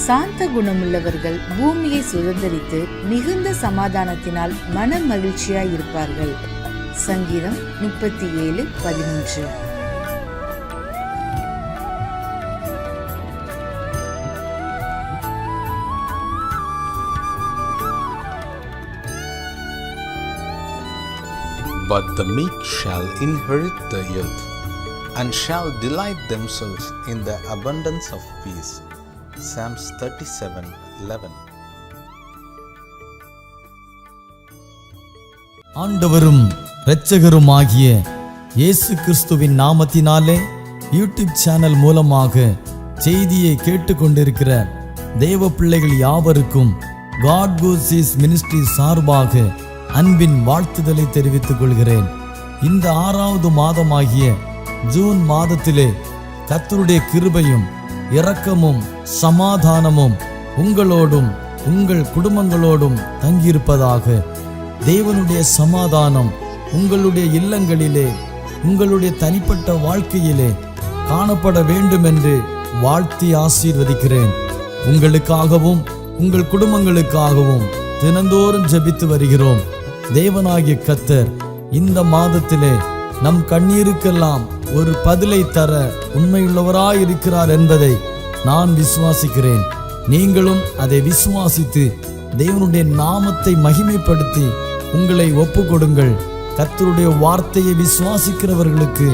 சாந்த குணமுள்ளவர்கள் பூமியை சுதந்தரித்து மிகுந்த சமாதானத்தினால் மன மகிழ்ச்சியாய் இருப்பார்கள். சங்கீதம் 37:11. But the meek shall inherit the earth, and shall delight themselves in the abundance of peace. Psalms 37:11. ஆண்டவரும் இரட்சகருமாகிய இயேசு கிறிஸ்துவின் நாமத்தினாலே யூடியூப் சேனல் மூலமாக செய்தியை கேட்டுக்கொண்டிருக்கிற தேவ பிள்ளைகள் யாவருக்கும் காட் கோசிஸ் மினிஸ்ட்ரி சார்பாக அன்பின் வாழ்த்துதலை தெரிவித்துக் கொள்கிறேன். இந்த 6வது மாதமாகிய ஜூன் மாதத்திலே கர்த்தருடைய கிருபையும் இரக்கமும் சமாதானமும் உங்களோடும் உங்கள் குடும்பங்களோடும் தங்கியிருப்பதாக. தேவனுடைய சமாதானம் உங்களுடைய இல்லங்களிலே உங்களுடைய தனிப்பட்ட வாழ்க்கையிலே காணப்பட வேண்டும் என்று வாழ்த்தி ஆசீர்வதிக்கிறேன். உங்களுக்காகவும் உங்கள் குடும்பங்களுக்காகவும் தினந்தோறும் ஜெபித்து வருகிறோம். தேவனாகிய கர்த்தர் இந்த மாதத்திலே நம் கண்ணீருக்கெல்லாம் ஒரு பதிலை தர உண்மையுள்ளவராயிருக்கிறார் என்பதை நான் விசுவாசிக்கிறேன். நீங்களும் அதை விசுவாசித்து தேவனுடைய நாமத்தை மகிமைப்படுத்தி உங்களை ஒப்பு கொடுங்கள். கர்த்தருடைய வார்த்தையை விசுவாசிக்கிறவர்களுக்கு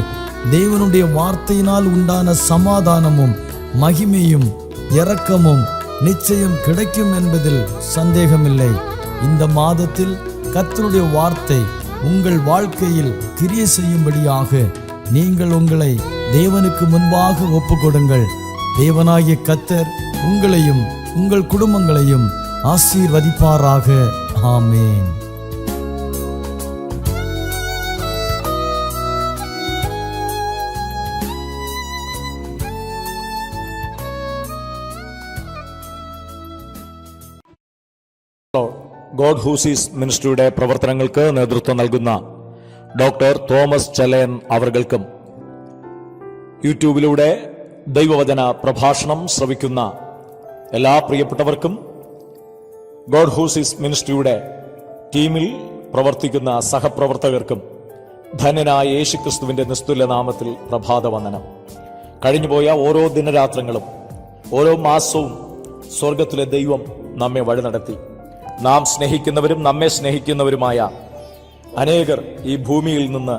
தேவனுடைய வார்த்தையினால் உண்டான சமாதானமும் மகிமையும் இரக்கமும் நிச்சயம் கிடைக்கும் என்பதில் சந்தேகமில்லை. இந்த மாதத்தில் கர்த்தருடைய வார்த்தை உங்கள் வாழ்க்கையில் கிரியை செய்யும்படியாக நீங்கள் உங்களை தேவனுக்கு முன்பாக ஒப்புக்கொடுங்கள். தேவனாகிய கர்த்தர் உங்களையும் உங்கள் குடும்பங்களையும் ஆசீர்வதிப்பாராக. ஆமென். ഗോഡ് ഹൂസീസ് മിനിസ്ട്രിയുടെ പ്രവർത്തനങ്ങൾക്ക് നേതൃത്വം നൽകുന്ന ഡോക്ടർ തോമസ് ചെലയൻ അവർകൾക്കും യൂട്യൂബിലൂടെ ദൈവവചന പ്രഭാഷണം ശ്രവിക്കുന്ന എല്ലാ പ്രിയപ്പെട്ടവർക്കും ഗോഡ് ഹൂസീസ് മിനിസ്ട്രിയുടെ ടീമിൽ പ്രവർത്തിക്കുന്ന സഹപ്രവർത്തകർക്കും ധന്യനായ യേശുക്രിസ്തുവിന്റെ നിസ്തുല്യ നാമത്തിൽ പ്രഭാതവന്ദനം. കഴിഞ്ഞുപോയ ഓരോ ദിനരാത്രങ്ങളും ഓരോ മാസവും സ്വർഗത്തിലെ ദൈവം നമ്മെ വഴി നടത്തി. നാം സ്നേഹിക്കുന്നവരും നമ്മെ സ്നേഹിക്കുന്നവരുമായ അനേകർ ഈ ഭൂമിയിൽ നിന്ന്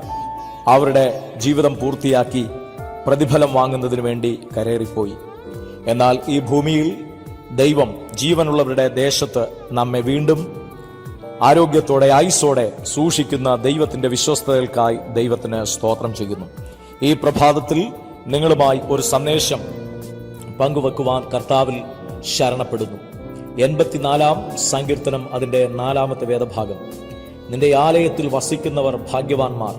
അവരുടെ ജീവിതം പൂർത്തിയാക്കി പ്രതിഫലം വാങ്ങുന്നതിന് വേണ്ടി കരേറിപ്പോയി. എന്നാൽ ഈ ഭൂമിയിൽ ദൈവം ജീവനുള്ളവരുടെ ദേശത്ത് നമ്മെ വീണ്ടും ആരോഗ്യത്തോടെ ആയുസ്സോടെ സൂക്ഷിക്കുന്ന ദൈവത്തിന്റെ വിശ്വസ്തതകൾക്കായി ദൈവത്തിന് സ്തോത്രം ചെയ്യുന്നു. ഈ പ്രഭാതത്തിൽ നിങ്ങളുമായി ഒരു സന്ദേശം പങ്കുവെക്കുവാൻ കർത്താവിൽ ശരണപ്പെടുന്നു. 84-ാം സങ്കീർത്തനം അതിന്റെ 4-ാമത്തെ വേദഭാഗം. നിന്റെ ആലയത്തിൽ വസിക്കുന്നവർ ഭാഗ്യവാന്മാർ,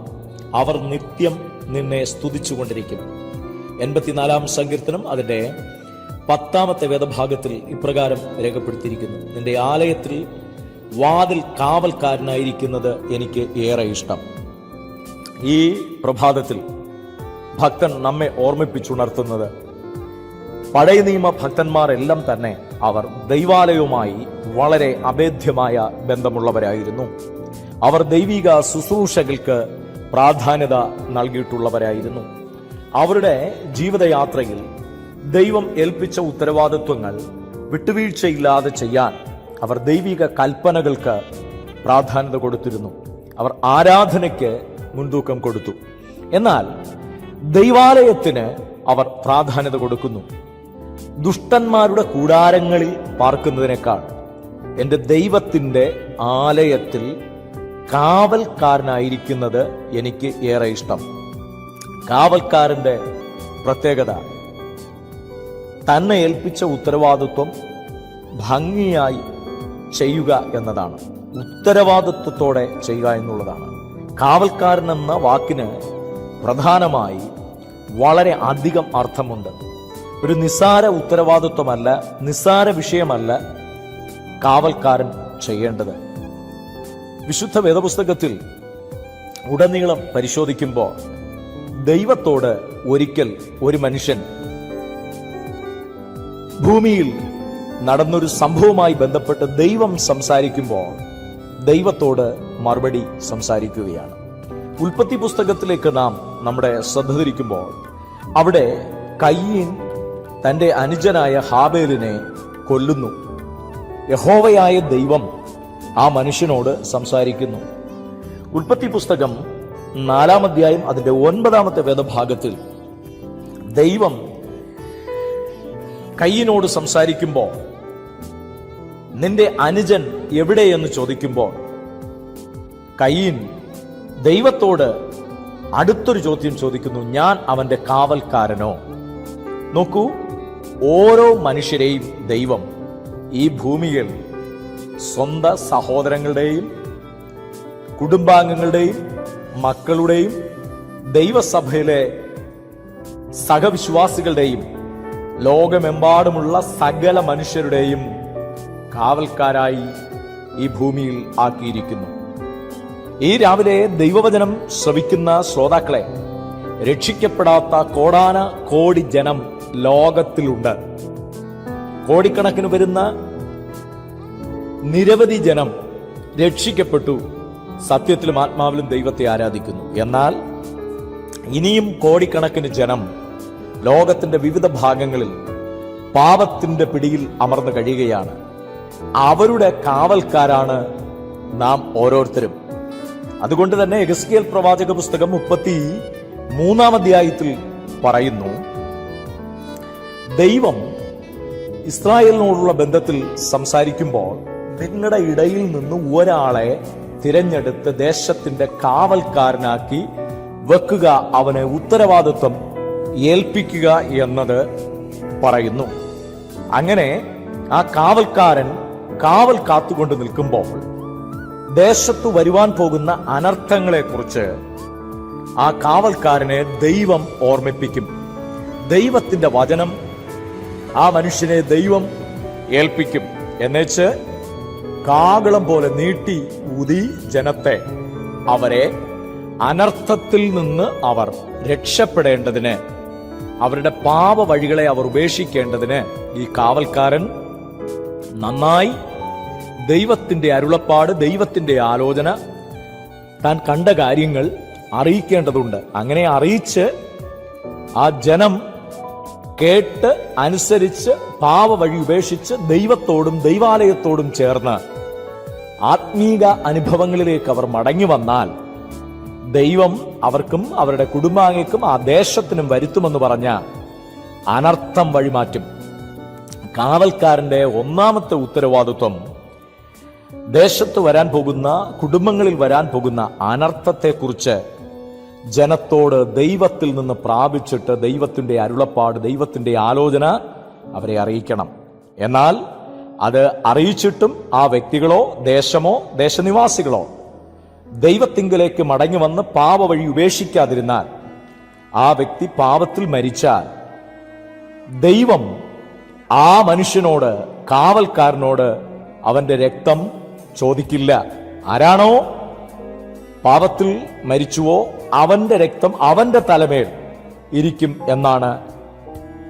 അവർ നിത്യം നിന്നെ സ്തുതിച്ചുകൊണ്ടിരിക്കും. 84-ാം സങ്കീർത്തനം അതിന്റെ 10-ാമത്തെ വേദഭാഗത്തിൽ ഇപ്രകാരം രേഖപ്പെടുത്തിയിരിക്കുന്നു: നിന്റെ ആലയത്തിൽ വാതിൽ കാവൽക്കാരനായിരിക്കുന്നത് എനിക്ക് ഏറെ ഇഷ്ടം. ഈ പ്രഭാതത്തിൽ ഭക്തൻ നമ്മെ ഓർമ്മിപ്പിച്ചുണർത്തുന്നത് പഴയ നിയമ ഭക്തന്മാരെല്ലാം തന്നെ അവർ ദൈവാലയവുമായി വളരെ അഭേദ്യമായ ബന്ധമുള്ളവരായിരുന്നു. അവർ ദൈവിക ശുശ്രൂഷകൾക്ക് പ്രാധാന്യത നൽകിയിട്ടുള്ളവരായിരുന്നു. അവരുടെ ജീവിതയാത്രയിൽ ദൈവം ഏൽപ്പിച്ച ഉത്തരവാദിത്വങ്ങൾ വിട്ടുവീഴ്ചയില്ലാതെ ചെയ്യാൻ അവർ ദൈവിക കൽപ്പനകൾക്ക് പ്രാധാന്യത കൊടുത്തിരുന്നു. അവർ ആരാധനയ്ക്ക് മുൻതൂക്കം കൊടുത്തു. എന്നാൽ ദൈവാലയത്തിന് അവർ പ്രാധാന്യത കൊടുക്കുന്നു. ദുഷ്ടന്മാരുടെ കൂടാരങ്ങളിൽ പാർക്കുന്നതിനേക്കാൾ എൻ്റെ ദൈവത്തിൻ്റെ ആലയത്തിൽ കാവൽക്കാരനായിരിക്കുന്നത് എനിക്ക് ഏറെ ഇഷ്ടം. കാവൽക്കാരന്റെ പ്രത്യേകത തന്നെ ഏൽപ്പിച്ച ഉത്തരവാദിത്വം ഭംഗിയായി ചെയ്യുക എന്നതാണ്. ഉത്തരവാദിത്വത്തോടെ ചെയ്യുക എന്നുള്ളതാണ്. കാവൽക്കാരൻ എന്ന വാക്കിന് പ്രധാനമായി വളരെ അധികം അർത്ഥമുണ്ട്. ഒരു നിസ്സാര ഉത്തരവാദിത്വമല്ല, നിസ്സാര വിഷയമല്ല കാവൽക്കാരൻ ചെയ്യേണ്ടത്. വിശുദ്ധ വേദപുസ്തകത്തിൽ ഉടനീളം പരിശോധിക്കുമ്പോൾ ദൈവത്തോട് ഒരിക്കൽ ഒരു മനുഷ്യൻ ഭൂമിയിൽ നടന്നൊരു സംഭവവുമായി ബന്ധപ്പെട്ട് ദൈവം സംസാരിക്കുമ്പോൾ ദൈവത്തോട് മറുപടി സംസാരിക്കുകയാണ്. ഉൽപ്പത്തി പുസ്തകത്തിലേക്ക് നാം നമ്മുടെ ശ്രദ്ധ തിരിക്കുമ്പോൾ അവിടെ കയീൻ തന്റെ അനുജനായ ഹാബേലിനെ കൊല്ലുന്നു. യഹോവയായ ദൈവം ആ മനുഷ്യനോട് സംസാരിക്കുന്നു. ഉൽപ്പത്തി പുസ്തകം 4-ാം അധ്യായം അതിന്റെ 9-ാമത്തെ വേദഭാഗത്തിൽ ദൈവം കയീനോട് സംസാരിക്കുമ്പോൾ നിന്റെ അനുജൻ എവിടെയെന്ന് ചോദിക്കുമ്പോൾ കയീൻ ദൈവത്തോട് അടുത്തൊരു ചോദ്യം ചോദിക്കുന്നു, ഞാൻ അവന്റെ കാവൽക്കാരനോ? നോക്കൂ, ഓരോ മനുഷ്യരെയും ദൈവം ഈ ഭൂമിയിൽ സ്വന്തം സഹോദരങ്ങളുടെയും കുടുംബാംഗങ്ങളുടെയും മക്കളുടെയും ദൈവസഭയിലെ സഹവിശ്വാസികളുടെയും ലോകമെമ്പാടുമുള്ള സകല മനുഷ്യരുടെയും കാവൽക്കാരായി ഈ ഭൂമിയിൽ ആക്കിയിരിക്കുന്നു. ഈ രാവിലെ ദൈവവചനം ശ്രവിക്കുന്ന ശ്രോതാക്കളെ, രക്ഷിക്കപ്പെടാത്ത കോടാന കോടി ജനം ലോകത്തിലുണ്ട്. കോടിക്കണക്കിന് വരുന്ന നിരവധി ജനം രക്ഷിക്കപ്പെട്ടു, സത്യത്തിലും ആത്മാവിലും ദൈവത്തെ ആരാധിക്കുന്നു. എന്നാൽ ഇനിയും കോടിക്കണക്കിന് ജനം ലോകത്തിന്റെ വിവിധ ഭാഗങ്ങളിൽ പാപത്തിന്റെ പിടിയിൽ അമർന്നു കഴിയുകയാണ്. അവരുടെ കാവൽക്കാരാണ് നാം ഓരോരുത്തരും. അതുകൊണ്ട് തന്നെ യെഹെസ്കേൽ പ്രവാചക പുസ്തകം 33-ാം അധ്യായത്തിൽ പറയുന്നു, ദൈവം ഇസ്രായേലിനോടുള്ള ബന്ധത്തിൽ സംസാരിക്കുമ്പോൾ നിങ്ങളുടെ ഇടയിൽ നിന്ന് ഒരാളെ തിരഞ്ഞെടുത്ത് ദേശത്തിന്റെ കാവൽക്കാരനാക്കി വെക്കുക, അവന് ഉത്തരവാദിത്വം ഏൽപ്പിക്കുക എന്നത് പറയുന്നു. അങ്ങനെ ആ കാവൽക്കാരൻ കാവൽ കാത്തുകൊണ്ട് നിൽക്കുമ്പോൾ ദേശത്തു വരുവാൻ പോകുന്ന അനർത്ഥങ്ങളെക്കുറിച്ച് ആ കാവൽക്കാരനെ ദൈവം ഓർമ്മിപ്പിക്കും. ദൈവത്തിന്റെ വചനം ആ മനുഷ്യനെ ദൈവം ഏൽപ്പിക്കും. എന്നുവെച്ച് കാകളം പോലെ നീട്ടി ഊതി ജനത്തെ, അവരെ അനർത്ഥത്തിൽ നിന്ന് അവർ രക്ഷപ്പെടേണ്ടതിന്, അവരുടെ പാപ വഴികളെ അവർ ഉപേക്ഷിക്കേണ്ടതിന് ഈ കാവൽക്കാരൻ നന്നായി ദൈവത്തിന്റെ അരുളപ്പാട്, ദൈവത്തിന്റെ ആലോചന, താൻ കണ്ട കാര്യങ്ങൾ അറിയിക്കേണ്ടതുണ്ട്. അങ്ങനെ അറിയിച്ച് ആ ജനം കേട്ട് അനുസരിച്ച് പാപ വഴി ഉപേക്ഷിച്ച് ദൈവത്തോടും ദൈവാലയത്തോടും ചേർന്ന് ആത്മീക അനുഭവങ്ങളിലേക്ക് അവർ മടങ്ങി വന്നാൽ ദൈവം അവർക്കും അവരുടെ കുടുംബാംഗങ്ങൾക്കും ആ ദേശത്തിനും വരുത്തുമെന്ന് പറഞ്ഞ അനർത്ഥം വഴിമാറ്റും. കാവൽക്കാരന്റെ ഒന്നാമത്തെ ഉത്തരവാദിത്വം ദേശത്ത് വരാൻ പോകുന്ന, കുടുംബങ്ങളിൽ വരാൻ പോകുന്ന അനർത്ഥത്തെക്കുറിച്ച് ജനത്തോട് ദൈവത്തിൽ നിന്ന് പ്രാപിച്ചിട്ട് ദൈവത്തിന്റെ അരുളപ്പാട്, ദൈവത്തിന്റെ ആലോചന അവരെ അറിയിക്കണം. എന്നാൽ അത് അറിയിച്ചിട്ടും ആ വ്യക്തികളോ ദേശമോ ദേശനിവാസികളോ ദൈവത്തിങ്കലേക്ക് മടങ്ങി വന്ന് പാപ വഴി ഉപേക്ഷിക്കാതിരുന്നാൽ, ആ വ്യക്തി പാപത്തിൽ മരിച്ചാൽ ദൈവം ആ മനുഷ്യനോട്, കാവൽക്കാരനോട് അവന്റെ രക്തം ചോദിക്കില്ല. ആരാണോ പാപത്തിൽ മരിച്ചുവോ അവന്റെ രക്തം അവന്റെ തലമേൽ ഇരിക്കും എന്നാണ്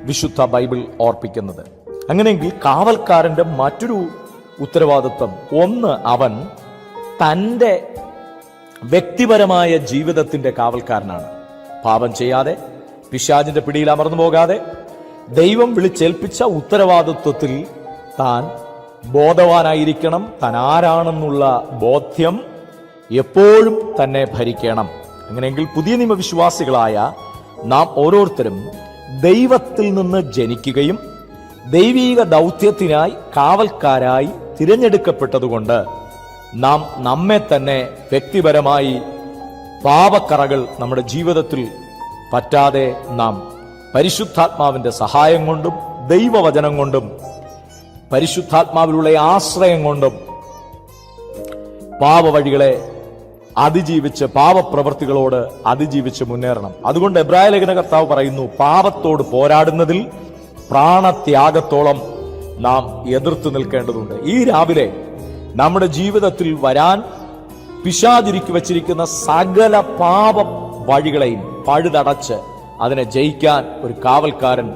വിശുദ്ധ ബൈബിൾ ഓർപ്പിക്കുന്നത്. അങ്ങനെയെങ്കിൽ കാവൽക്കാരന്റെ മറ്റൊരു ഉത്തരവാദിത്വം, ഒന്ന്, അവൻ തൻ്റെ വ്യക്തിപരമായ ജീവിതത്തിന്റെ കാവൽക്കാരനാണ്. പാപം ചെയ്യാതെ, പിശാചിന്റെ പിടിയിൽ അമർന്നു പോകാതെ, ദൈവം വിളിച്ചേൽപ്പിച്ച ഉത്തരവാദിത്വത്തിൽ താൻ ബോധവാനായിരിക്കണം. താൻ ആരാണെന്നുള്ള ബോധ്യം എപ്പോഴും തന്നെ ഭരിക്കണം. അങ്ങനെയെങ്കിൽ പുതിയ നിയമവിശ്വാസികളായ നാം ഓരോരുത്തരും ദൈവത്തിൽ നിന്ന് ജനിക്കുകയും ദൈവീക ദൗത്യത്തിനായി കാവൽക്കാരായി തിരഞ്ഞെടുക്കപ്പെട്ടതുകൊണ്ട് നാം നമ്മെ തന്നെ വ്യക്തിപരമായി പാപക്കറകൾ നമ്മുടെ ജീവിതത്തിൽ പറ്റാതെ നാം പരിശുദ്ധാത്മാവിന്റെ സഹായം കൊണ്ടും ദൈവവചനം കൊണ്ടും പരിശുദ്ധാത്മാവിലുള്ള ആശ്രയം കൊണ്ടും പാപവഴികളെ അതിജീവിച്ച്, പാപപ്രവൃത്തികളോട് അതിജീവിച്ച് മുന്നേറണം. അതുകൊണ്ട് എബ്രായ ലേഖന കർത്താവ് പറയുന്നു, പാപത്തോട് പോരാടുന്നതിൽ പ്രാണത്യാഗത്തോളം നാം എതിർത്ത് നിൽക്കേണ്ടതുണ്ട്. ഈ രാവിലെ നമ്മുടെ ജീവിതത്തിൽ വരാൻ പിശാചിരിക്കു വച്ചിരിക്കുന്ന സകല പാപ വഴികളെയും പഴുതടച്ച് അതിനെ ജയിക്കാൻ ഒരു കാവൽക്കാരൻ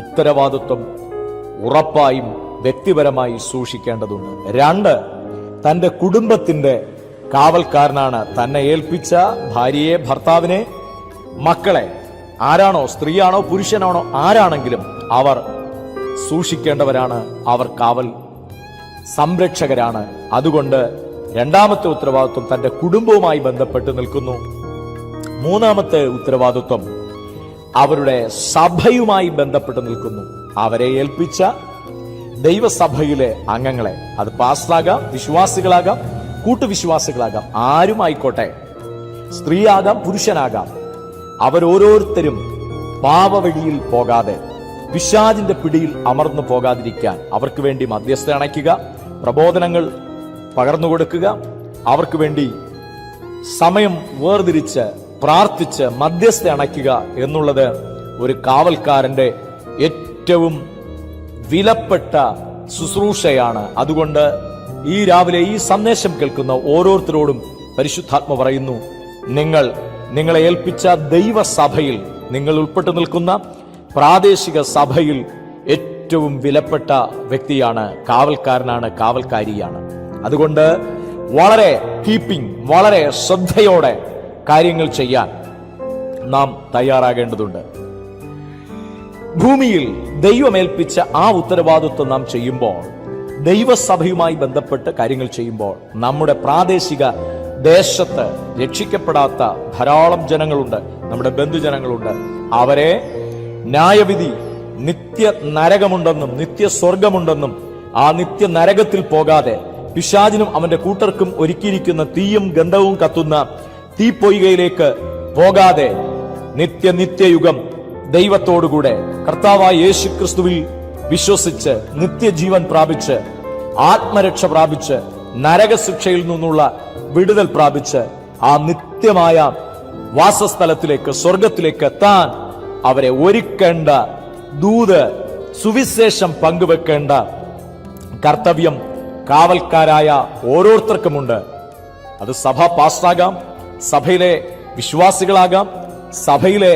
ഉത്തരവാദിത്വം ഉറപ്പായും വ്യക്തിപരമായി സൂക്ഷിക്കേണ്ടതുണ്ട്. 2, തൻ്റെ കുടുംബത്തിൻ്റെ കാവൽക്കാരനാണ്. തന്നെ ഏൽപ്പിച്ച ഭാര്യയെ, ഭർത്താവിനെ, മക്കളെ, ആരാണോ, സ്ത്രീയാണോ പുരുഷനാണോ ആരാണെങ്കിലും അവർ സൂക്ഷിക്കേണ്ടവരാണ്. അവർ കാവൽ സംരക്ഷകരാണ്. അതുകൊണ്ട് 2ാമത്തെ ഉത്തരവാദിത്വം തൻ്റെ കുടുംബവുമായി ബന്ധപ്പെട്ട് നിൽക്കുന്നു. 3ാമത്തെ ഉത്തരവാദിത്വം അവരുടെ സഭയുമായി ബന്ധപ്പെട്ട് നിൽക്കുന്നു. അവരെ ഏൽപ്പിച്ച ദൈവസഭയിലെ അംഗങ്ങളെ, അത് പാസ്റ്ററാകാം, വിശ്വാസികളാകാം, കൂട്ടുവിശ്വാസികളാകാം, ആരുമായിക്കോട്ടെ, സ്ത്രീയാകാം, പുരുഷനാകാം, അവരോരോരുത്തരും പാപവഴിയിൽ പോകാതെ, പിശാചിന്റെ പിടിയിൽ അമർന്നു പോകാതിരിക്കാൻ അവർക്ക് വേണ്ടി മധ്യസ്ഥ അണയ്ക്കുക, പ്രബോധനങ്ങൾ പകർന്നു കൊടുക്കുക, അവർക്ക് വേണ്ടി സമയം വേർതിരിച്ച് പ്രാർത്ഥിച്ച് മധ്യസ്ഥ അണയ്ക്കുക എന്നുള്ളത് ഒരു കാവൽക്കാരന്റെ ഏറ്റവും വിലപ്പെട്ട ശുശ്രൂഷയാണ്. അതുകൊണ്ട് ഈ രാവിലെ ഈ സന്ദേശം കേൾക്കുന്ന ഓരോരുത്തരോടും പരിശുദ്ധാത്മ പറയുന്നു, നിങ്ങളെ ഏൽപ്പിച്ച ദൈവസഭയിൽ, നിങ്ങൾ ഉൾപ്പെട്ടു നിൽക്കുന്ന പ്രാദേശിക സഭയിൽ ഏറ്റവും വിലപ്പെട്ട വ്യക്തിയാണ്, കാവൽക്കാരനാണ്, കാവൽക്കാരിയാണ്. അതുകൊണ്ട് വളരെ ശ്രദ്ധയോടെ കാര്യങ്ങൾ ചെയ്യാൻ നാം തയ്യാറാകേണ്ടതുണ്ട്. ഭൂമിയിൽ ദൈവമേൽപ്പിച്ച ആ ഉത്തരവാദിത്വം നാം ചെയ്യുമ്പോൾ, ദൈവസഭയുമായി ബന്ധപ്പെട്ട് കാര്യങ്ങൾ ചെയ്യുമ്പോൾ, നമ്മുടെ പ്രാദേശിക ദേശത്ത് രക്ഷിക്കപ്പെടാത്ത ധാരാളം ജനങ്ങളുണ്ട്, നമ്മുടെ ബന്ധുജനങ്ങളുണ്ട്. അവരെ ന്യായവിധി, നിത്യ നരകമുണ്ടെന്നും നിത്യ സ്വർഗമുണ്ടെന്നും ആ നിത്യ നരകത്തിൽ പോകാതെ പിശാചിനും അവന്റെ കൂട്ടർക്കും ഒരുക്കിയിരിക്കുന്ന തീയും ഗന്ധവും കത്തുന്ന തീപ്പൊയ്കയിലേക്ക് പോകാതെ നിത്യയുഗം ദൈവത്തോടുകൂടെ കർത്താവായ യേശുക്രിസ്തുവിൽ വിശ്വസിച്ച് നിത്യജീവൻ പ്രാപിച്ച് ആത്മരക്ഷ പ്രാപിച്ച് നരകശിക്ഷയിൽ നിന്നുള്ള വിടുതൽ പ്രാപിച്ച് ആ നിത്യമായ വാസസ്ഥലത്തിലേക്ക്, സ്വർഗത്തിലേക്ക് എത്താൻ അവരെ ഒരുക്കേണ്ട ദൂത്, സുവിശേഷം പങ്കുവെക്കേണ്ട കർത്തവ്യം കാവൽക്കാരായ ഓരോരുത്തർക്കുമുണ്ട്. അത് സഭ പാസ്റ്ററാകാം, സഭയിലെ വിശ്വാസികളാകാം, സഭയിലെ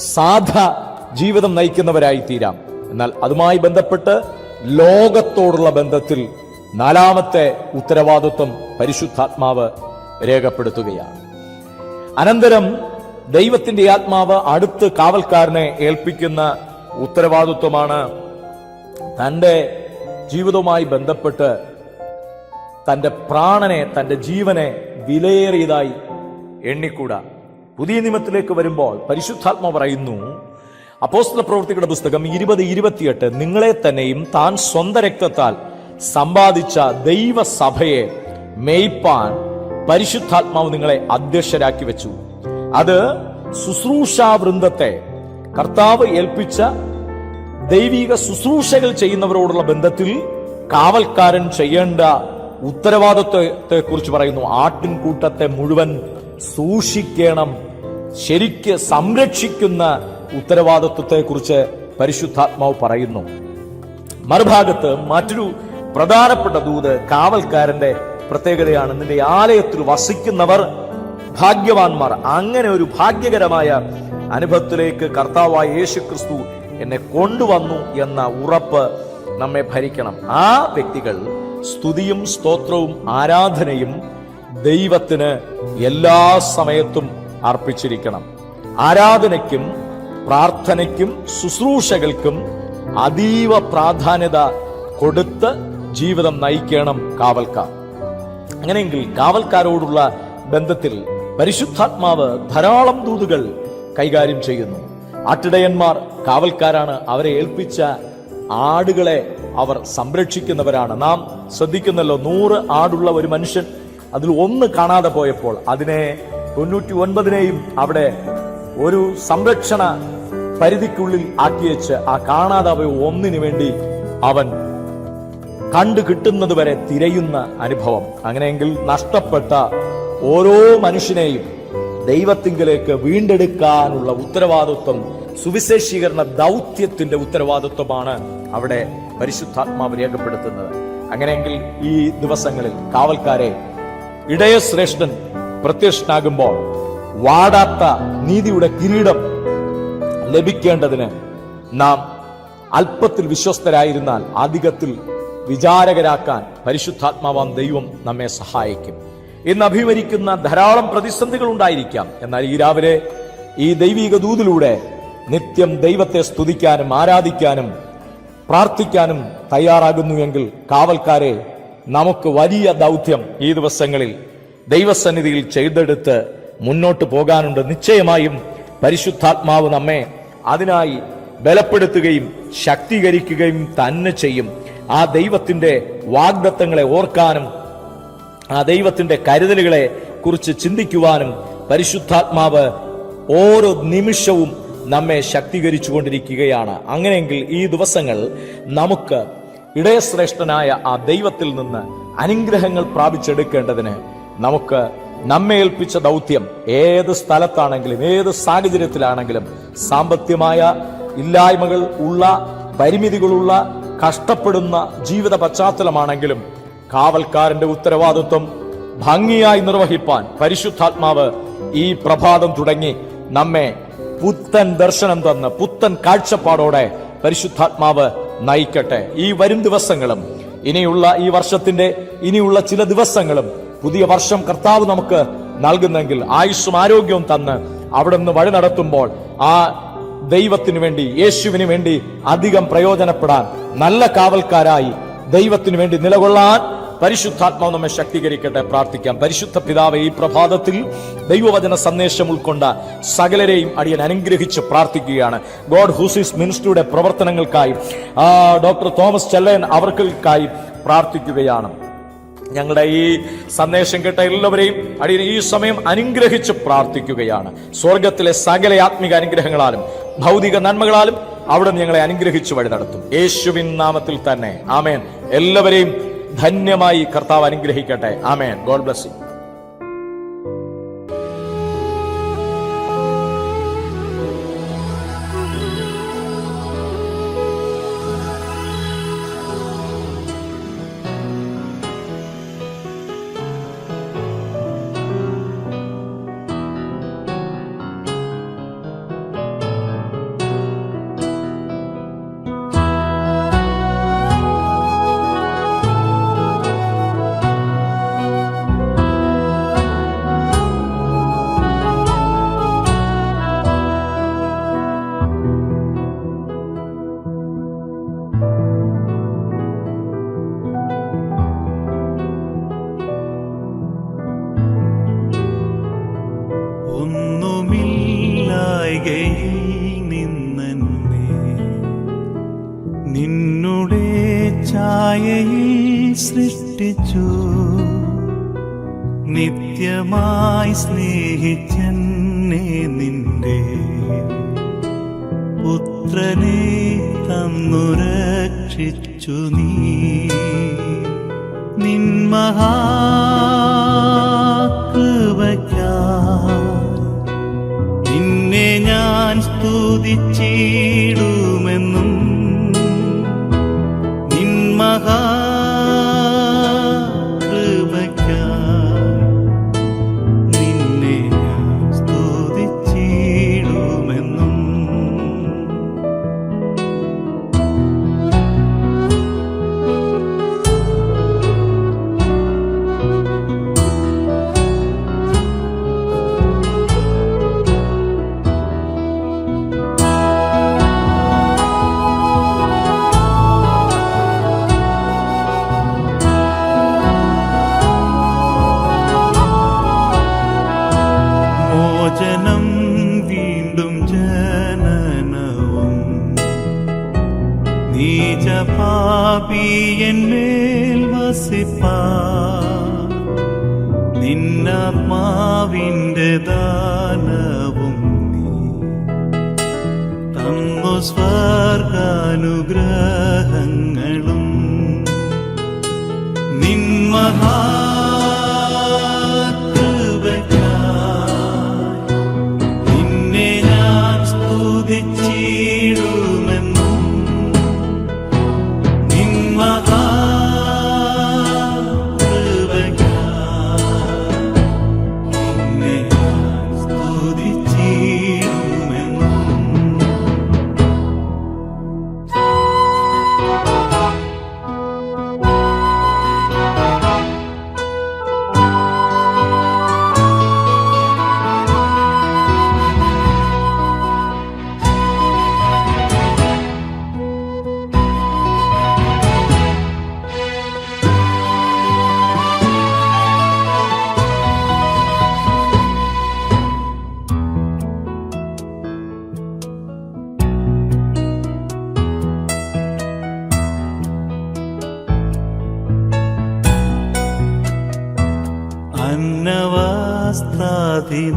സാധാ ജീവിതം നയിക്കുന്നവരായി തീരാം. എന്നാൽ അതുമായി ബന്ധപ്പെട്ട് ലോകത്തോടുള്ള ബന്ധത്തിൽ 4ാമത്തെ ഉത്തരവാദിത്വം പരിശുദ്ധാത്മാവ് രേഖപ്പെടുത്തുകയാണ്. അനന്തരം ദൈവത്തിന്റെ ആത്മാവ് അടുത്ത് കാവൽക്കാരനെ ഏൽപ്പിക്കുന്ന ഉത്തരവാദിത്വമാണ് തന്റെ ജീവിതവുമായി ബന്ധപ്പെട്ട് തന്റെ പ്രാണനെ, തന്റെ ജീവനെ വിലയേറിയതായി എണ്ണിക്കൂടാ. പുതിയ നിയമത്തിലേക്ക് വരുമ്പോൾ പരിശുദ്ധാത്മാവ് പറയുന്നു, അപ്പോസ്തല പ്രവൃത്തികളുടെ പുസ്തകം 20:28, നിങ്ങളെ തന്നെയും താൻ സ്വന്തം രക്തത്താൽ സമ്പാദിച്ച ദൈവസഭയെ മേയ്പാൻ പരിശുദ്ധാത്മാവ് നിങ്ങളെ അധ്യക്ഷരാക്കി വെച്ചു. അത് ശുശ്രൂഷാവൃന്ദത്തെ, കർത്താവ് ഏൽപ്പിച്ച ദൈവിക ശുശ്രൂഷകൾ ചെയ്യുന്നവരോടുള്ള ബന്ധത്തിൽ കാവൽക്കാരൻ ചെയ്യേണ്ട ഉത്തരവാദിത്വത്തെ കുറിച്ച് പറയുന്നു. ആട്ടിൻകൂട്ടത്തെ മുഴുവൻ സൂക്ഷിക്കണം, ശരിക്ക് സംരക്ഷിക്കുന്ന ഉത്തരവാദിത്വത്തെ കുറിച്ച് പരിശുദ്ധാത്മാവ് പറയുന്നു. മറുഭാഗത്ത് മറ്റൊരു പ്രധാനപ്പെട്ട ദൂത് കാവൽക്കാരന്റെ പ്രത്യേകതയാണ്, നിന്റെ ആലയത്തിൽ വസിക്കുന്നവർ ഭാഗ്യവാന്മാർ. അങ്ങനെ ഒരു ഭാഗ്യകരമായ അനുഭവത്തിലേക്ക് കർത്താവായ യേശുക്രിസ്തു എന്നെ കൊണ്ടുവന്നു എന്ന ഉറപ്പ് നമ്മെ ഭരിക്കണം. ആ വ്യക്തികൾ സ്തുതിയും സ്തോത്രവും ആരാധനയും ദൈവത്തിന് എല്ലാ സമയത്തും അർപ്പിച്ചിരിക്കണം. ആരാധനയ്ക്കും പ്രാർത്ഥനയ്ക്കും ശുശ്രൂഷകൾക്കും അതീവ പ്രാധാന്യത കൊടുത്ത് ജീവിതം നയിക്കണം കാവൽക്കാർ. അങ്ങനെയെങ്കിൽ കാവൽക്കാരോടുള്ള ബന്ധത്തിൽ പരിശുദ്ധാത്മാവ് ധാരാളം ദൂതുകൾ കൈകാര്യം ചെയ്യുന്നു. ആട്ടിടയന്മാർ കാവൽക്കാരാണ്. അവരെ ഏൽപ്പിച്ച ആടുകളെ അവർ സംരക്ഷിക്കുന്നവരാണ്. നാം ശ്രദ്ധിക്കുന്നല്ലോ, 100 ആടുള്ള ഒരു മനുഷ്യൻ അതിൽ 1 കാണാതെ പോയപ്പോൾ അതിനെ 99നെയും അവിടെ ഒരു സംരക്ഷണ പരിധിക്കുള്ളിൽ ആക്കിവെച്ച് ആ കാണാതെ പോയ 1 വേണ്ടി അവൻ കണ്ടു കിട്ടുന്നത് വരെ തിരയുന്ന അനുഭവം. അങ്ങനെയെങ്കിൽ നഷ്ടപ്പെട്ട ഓരോ മനുഷ്യനെയും ദൈവത്തിങ്കലേക്ക് വീണ്ടെടുക്കാനുള്ള ഉത്തരവാദിത്വം, സുവിശേഷീകരണ ദൗത്യത്തിന്റെ ഉത്തരവാദിത്വമാണ് അവിടെ പരിശുദ്ധാത്മാവ് രേഖപ്പെടുത്തുന്നത്. അങ്ങനെയെങ്കിൽ ഈ ദിവസങ്ങളിൽ കാവൽക്കാരെ ഇടയശ്രേഷ്ഠൻ പ്രത്യക്ഷനാകുമ്പോൾ വാടാത്ത നീതിയുടെ കിരീടം ലഭിക്കേണ്ടതിന് നാം അല്പത്തിൽ വിശ്വസ്തരായിരുന്നാൽ അധികത്തിൽ വിചാരകരാക്കാൻ പരിശുദ്ധാത്മാവാം ദൈവം നമ്മെ സഹായിക്കും. ഇന്ന് അഭിമുഖീകരിക്കുന്ന ധാരാളം പ്രതിസന്ധികൾ ഉണ്ടായിരിക്കാം. എന്നാൽ ഈ രാവിലെ ഈ ദൈവിക ദൂതിലൂടെ നിത്യം ദൈവത്തെ സ്തുതിക്കാനും ആരാധിക്കാനും പ്രാർത്ഥിക്കാനും തയ്യാറാകുന്നുവെങ്കിൽ കാവൽക്കാരെ, നമുക്ക് വലിയ ദൗത്യം ഈ ദിവസങ്ങളിൽ ദൈവസന്നിധിയിൽ ചെയ്തെടുത്ത് മുന്നോട്ട് പോകാനുണ്ട്. നിശ്ചയമായും പരിശുദ്ധാത്മാവ് നമ്മെ അതിനായി ബലപ്പെടുത്തുകയും ശക്തീകരിക്കുകയും തന്നെ ചെയ്യും. ആ ദൈവത്തിന്റെ വാഗ്ദത്തങ്ങളെ ഓർക്കാനും ആ ദൈവത്തിന്റെ കരുതലുകളെ കുറിച്ച് ചിന്തിക്കുവാനും പരിശുദ്ധാത്മാവ് ഓരോ നിമിഷവും നമ്മെ ശക്തീകരിച്ചുകൊണ്ടിരിക്കുകയാണ്. അങ്ങനെയെങ്കിൽ ഈ ദിവസങ്ങൾ നമുക്ക് ഇടയശ്രേഷ്ഠനായ ആ ദൈവത്തിൽ നിന്ന് അനുഗ്രഹങ്ങൾ പ്രാപിച്ചെടുക്കേണ്ടതിന് നമുക്ക് നമ്മെ ഏൽപ്പിച്ച ദൗത്യം ഏത് സ്ഥലത്താണെങ്കിലും ഏത് സാഹചര്യത്തിലാണെങ്കിലും സാമ്പത്തികമായ ഇല്ലായ്മകൾ ഉള്ള പരിമിതികളുള്ള കഷ്ടപ്പെടുന്ന ജീവിത പശ്ചാത്തലമാണെങ്കിലും കാവൽക്കാരന്റെ ഉത്തരവാദിത്വം ഭംഗിയായി നിർവഹിപ്പാൻ പരിശുദ്ധാത്മാവ് ഈ പ്രഭാതം തുടങ്ങി നമ്മെ പുത്തൻ ദർശനം തന്ന് പുത്തൻ കാഴ്ചപ്പാടോടെ പരിശുദ്ധാത്മാവ് നയിക്കട്ടെ. ഈ വരും ദിവസങ്ങളും ഇനിയുള്ള ഈ വർഷത്തിന്റെ ഇനിയുള്ള ചില ദിവസങ്ങളും പുതിയ വർഷം കർത്താവ് നമുക്ക് നൽകുന്നെങ്കിൽ ആയുസ്സും ആരോഗ്യവും തന്ന് അവിടെ നിന്ന് വഴി നടത്തുമ്പോൾ ആ ദൈവത്തിനു വേണ്ടി യേശുവിന് വേണ്ടി അധികം പ്രയോജനപ്പെടാൻ നല്ല കാവൽക്കാരായി ദൈവത്തിനു വേണ്ടി നിലകൊള്ളാൻ പരിശുദ്ധാത്മാവ് നമ്മെ ശക്തീകരിക്കട്ടെ. പ്രാർത്ഥിക്കാം. പരിശുദ്ധ പിതാവേ, ഈ പ്രഭാതത്തിൽ ദൈവവചന സന്ദേശം ഉൾക്കൊണ്ട സകലരെയും അടിയൻ അനുഗ്രഹിച്ച് പ്രാർത്ഥിക്കുകയാണ്. ഗോഡ് ഹൂസിസ് മിനിസ്ട്രിയുടെ പ്രവർത്തനങ്ങൾക്കായി ഡോക്ടർ തോമസ് ചെല്ലൻ അവർക്കായി പ്രാർത്ഥിക്കുകയാണ്. ഞങ്ങളുടെ ഈ സന്ദേശം കേട്ട എല്ലാവരെയും അടിയൻ ഈ സമയം അനുഗ്രഹിച്ച് പ്രാർത്ഥിക്കുകയാണ്. സ്വർഗത്തിലെ സകല ആത്മിക അനുഗ്രഹങ്ങളാലും ഭൗതിക നന്മകളാലും അവിടെ ഞങ്ങളെ അനുഗ്രഹിച്ച് വഴി നടത്തും. യേശുവിൻ നാമത്തിൽ തന്നെ ആമേൻ. എല്ലാവരെയും ധന്യമായി കർത്താവ് അനുഗ്രഹിക്കട്ടെ. ആമേൻ. God bless you. നിന്നുടെ ഛായയിൽ സൃഷ്ടിച്ചു നിത്യമായി സ്നേഹിച്ചെന്നെ നിന്റെ പുത്രനെ തന്നു രക്ഷിച്ചു നീ നിൻ മഹാകൃപയ്ക്കായി നിന്നെ ഞാൻ സ്തുതിച്ചിടുമെന്നും നിൻ മഹാകൃപയ്ക്കായി നിന്നെ ഞാൻ സ്തുതിച്ചിടുമെന്നും മോചനം വീണ്ടും ജനനവും നീചപാപിയന്മേൽ വസിപ്പാ നിന്നാത്മാവിന്റെ ദാനവും നീ തന്നു സ്വർഗാനുഗ്രഹങ്ങളും നിൻ നിന്നെ ഞാൻ സ്തുതിച്ചിടുമെന്നും നിൻ നിന്നെ ഞാൻ സ്തുതിച്ചിടുമെന്നും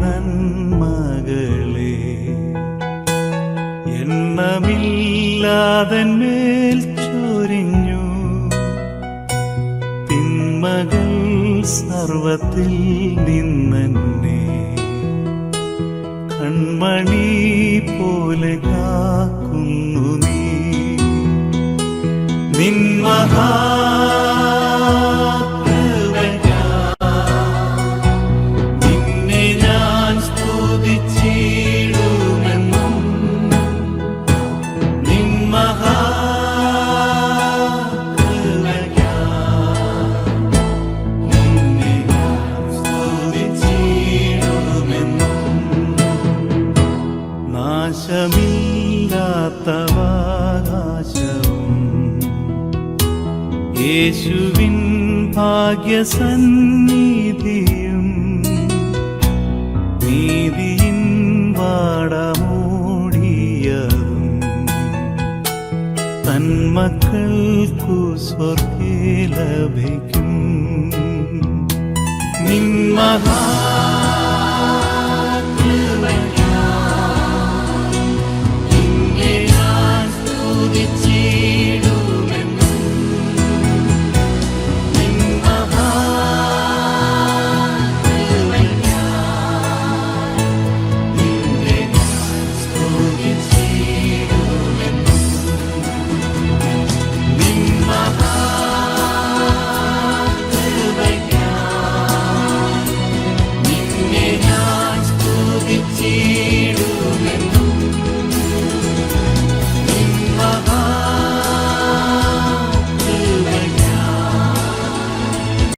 നന്മകളെ എണ്ണമില്ലാതെന്മേൽ ചൊരിഞ്ഞു. തിന്മകൾ സർവത്തിൽ നിന്നെന്നെ കൺമണി പോലെ കാക്കുന്നു നീ. നിൻ നിന്നെ ഞാൻ സ്തുതിച്ചിടുമെന്നും. നിൻ നിന്നെ ഞാൻ സ്തുതിച്ചിടുമെന്നും. നാശമില്ലാത്തവകാശവും യേശുവിൻ ഭാഗ്യസന്നിധിയും നീതിയിൻ വാടമൂടിയതും തന്മക്കൾക്കു സ്വർഗ്ഗേ ലഭിക്കും. നിൻ